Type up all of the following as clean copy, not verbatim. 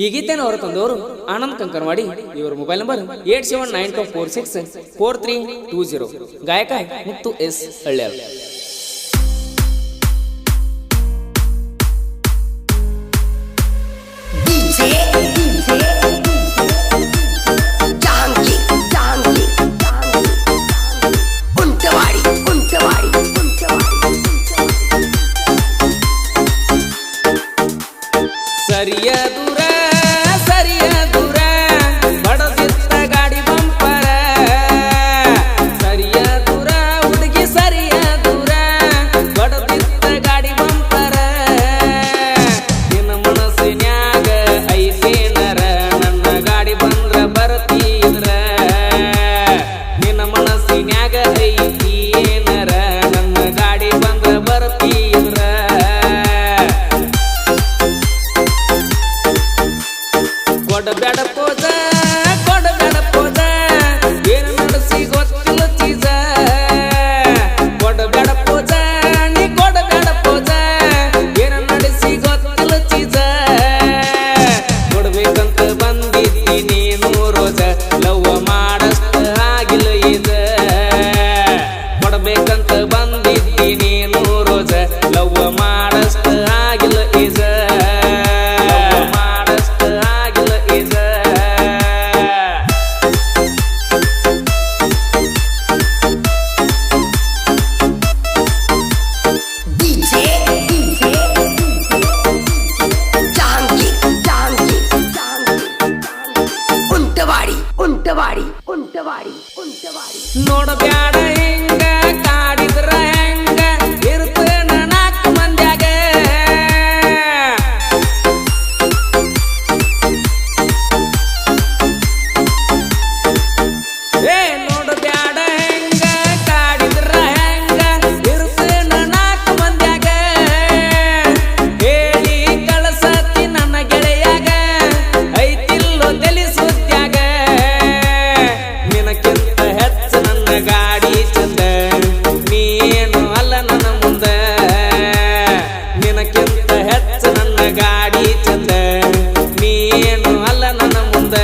ಈ ಗೀತೆಯನ್ನು ಹೊರ ತಂದವರು ಆನಂದ್ ಕಂಕನವಾಡಿ. ಇವರ ಮೊಬೈಲ್ ನಂಬರ್ 8792464320. ಗಾಯಕ ಮುತ್ತು ಎಸ್ ಹಳ್ಳ್ಯಾಳ್. ಸರಿಯ ದೂರ ಸರಿಯ ದೂರ ಬಡದಿತ್ತ ಗಾಡಿ ಬಂಪರ, ಸರಿಯ ದೂರ ಹುಡುಗಿ ಸರಿಯ ದೂರ ಬಡದಿತ್ತ ಗಾಡಿ ಬಂಪರ. ನಿನ್ನ ಮನಸ್ಸಿನ್ಯಾಗ ಐತೇನರ ನನ್ನ ಗಾಡಿ ಬಂದ್ರ ಬರ್ತೀದ್ರ, ನಿನ್ನ ಮನಸ್ಸಿನ್ಯಾಗ ಐತಿ ಏನರ ನನ್ನ ಗಾಡಿ ಬಂದ್ರ ಬರ್ತೀದ್ರ. ಕೊಡಬೇಡ ಪೋದ ಕೊಡಬೇಡ ಪೋದ ಏನು ನಡೆಸಿ ಗೊತ್ತಿಲ್ಲ ಚೀಜ, ಕೊಡಬೇಡ ಪೋದ ನೀ ಕೊಡಬೇಡ ಪೋದ ಏನು ನಡೆಸಿ ಗೊತ್ತಿಲ್ಲ ಚೀಜ. ಕೊಡ್ಬೇಕಂತ ಬಂದಿದ್ದಿ ನೀನು ರೋಜ ಲವ್ವ ಮಾಡಷ್ಟ ಆಗಿಲ್ಲ ಇದ, ಕೊಡ್ಬೇಕಂತ ಬಂದಿದ್ದಿ ನೀನು ರೋಜ ಲವ್ವ ಮಾಡಷ್ಟ ಆಗಿಲ್ಲ ಇದ. ನೋಡಬ್ಯಾಡ ಹೆಂಗ ಕಾಡಿದ್ರ ಹೆಂಗ ಇರ್ತೇನ ನಾಲ್ಕು ಮಂದ್ಯಾಗ, ನೋಡಬ್ಯಾಡ ಹೆಂಗ ಕಾಡಿದ್ರ ಹೆಂಗ ಇರ್ತೇನ ನಾಲ್ಕು ಮಂದ್ಯಾಗ. ಹೇಳಿ ಕಳಸತಿ ನನ್ನ ಗೆಳೆಯಾಗ ಐತಿಲ್ಲೋ ತಲಿ ಸುದ್ಯಾಗ, ನಿನಕ್ಕಿಂತ ಹೆಚ್ಚ ನನ್ನ ಗಾಡಿ ಚಂದ ನೀನು ಅಲ್ಲ ನನ್ನ ಮುಂದ, ನಿನಕ್ಕಿಂತ ಹೆಚ್ಚ ನನ್ನ ಗಾಡಿ ಚಂದ ನೀನು ಅಲ್ಲ ನನ್ನ ಮುಂದ.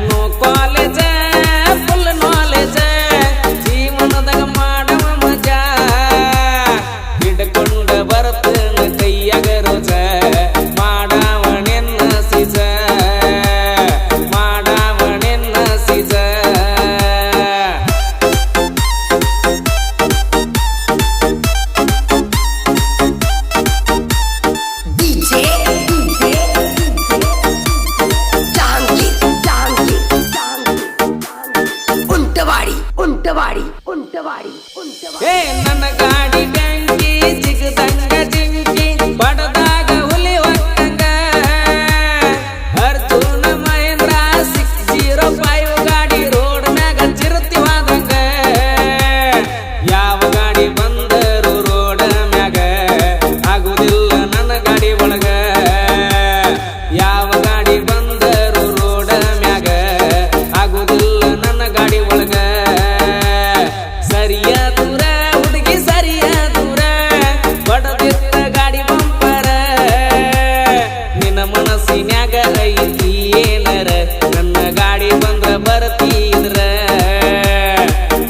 ನೋ ಕಾಲೇಜ ಫುಲ್ ನಾಲೇಜ ಜೀವನದಾಗ ಮಾಡವ ಮಜಾ, ಹಿಡ್ಕೊಂಡ ಬರ್ತನ ಕೈಯಾಗ ರೋಜ ಮಾಡವನೆನ್ನ ಸಿಜ, ಮಾಡವನೆನ್ನ ಸಿಜ. ನನ್ನ ಗಾಡಿ ಬೆಂಕಿ ಜಿಗದಂಗ ಜಿಂಕಿ ಬಡದಾಗ ಹುಲಿ ಒಕ್ಕಂಗ, ಅರ್ಜುನ ಮಹೇಂದ್ರ 605 ಗಾಡಿ ರೋಡ್ ಮ್ಯಾಗ ಚಿರತಿವಾದಂಗ. ಯಾವ ಗಾಡಿ ಬಂದರು ರೋಡ್ ಮ್ಯಾಗ ಆಗುದಿಲ್ಲ ನನ್ನ ಗಾಡಿ ಒಳಗ, ಯಾವ ಗಾಡಿ ಬಂದರು ರೋಡ್ ಮ್ಯಾಗ ಆಗುದಿಲ್ಲ ನನ್ನ ಗಾಡಿ ಒಳಗ. ಸರಿಯ ದೂರ ಹುಡುಗಿ ಸರಿಯ ದೂರ ಬಡದಿತ್ತ ಗಾಡಿ ಬಂಪರ, ನಿನ್ನ ಮನಸ್ಸಿನ್ಯಾಗ ಐತಿ ಏನರ ನನ್ನ ಗಾಡಿ ಬಂದ್ರ ಬರ್ತೀದ್ರ,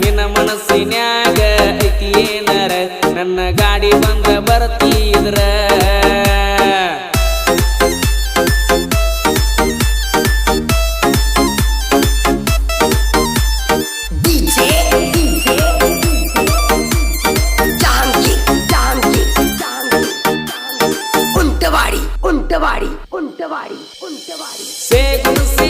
ನಿನ್ನ ಮನಸ್ಸಿನ್ಯಾಗ ಐತಿ ಏನರ ನನ್ನ ಗಾಡಿ ಬಂದ್ರ ಬರ್ತೀದ್ರ. ಸೇಗುಣಿಸಿ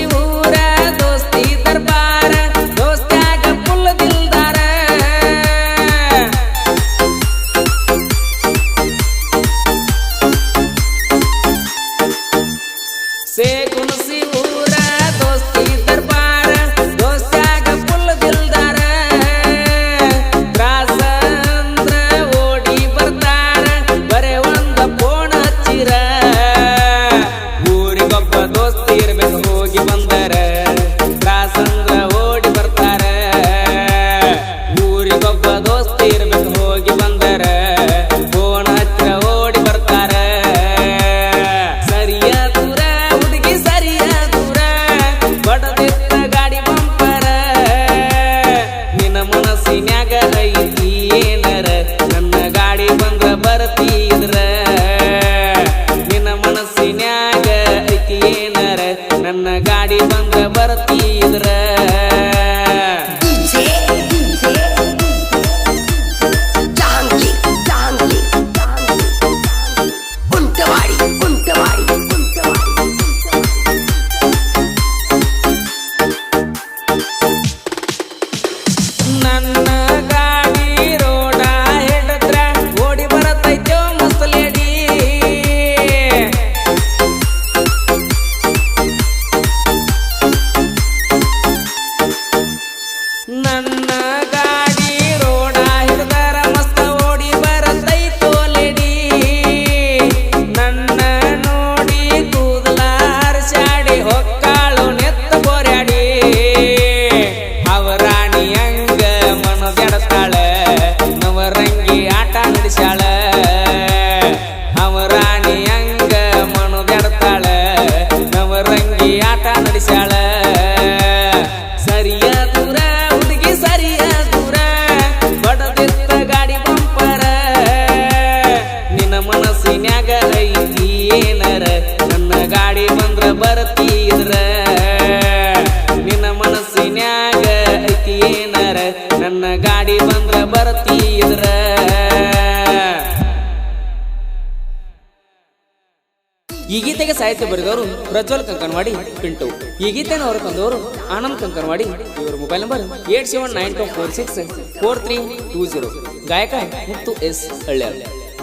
ಸಾಹಿತ್ಯ ಬರೆದವರು ಪ್ರಜ್ವಲ್ ಕಂಕನವಾಡಿ ಪಿಂಟು. ಈ ಗೀತೆಯನ್ನು ಅವರು ತಂದವರು ಆನಂದ್ ಕಂಕನವಾಡಿ. ಇವರ ಮೊಬೈಲ್ ನಂಬರ್ 8792464320. ಗಾಯಕ ಮುತ್ತು ಎಸ್ ಹಳ್ಳ್ಯಾಳ್.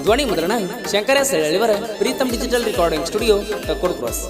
ಧ್ವನಿ ಮುದ್ರಣ ಶಂಕರ ಎಸ್ ಹಳ್ಳ್ಯಾಳ್. ಇವರ Preetam digital recording studio Takkod cross.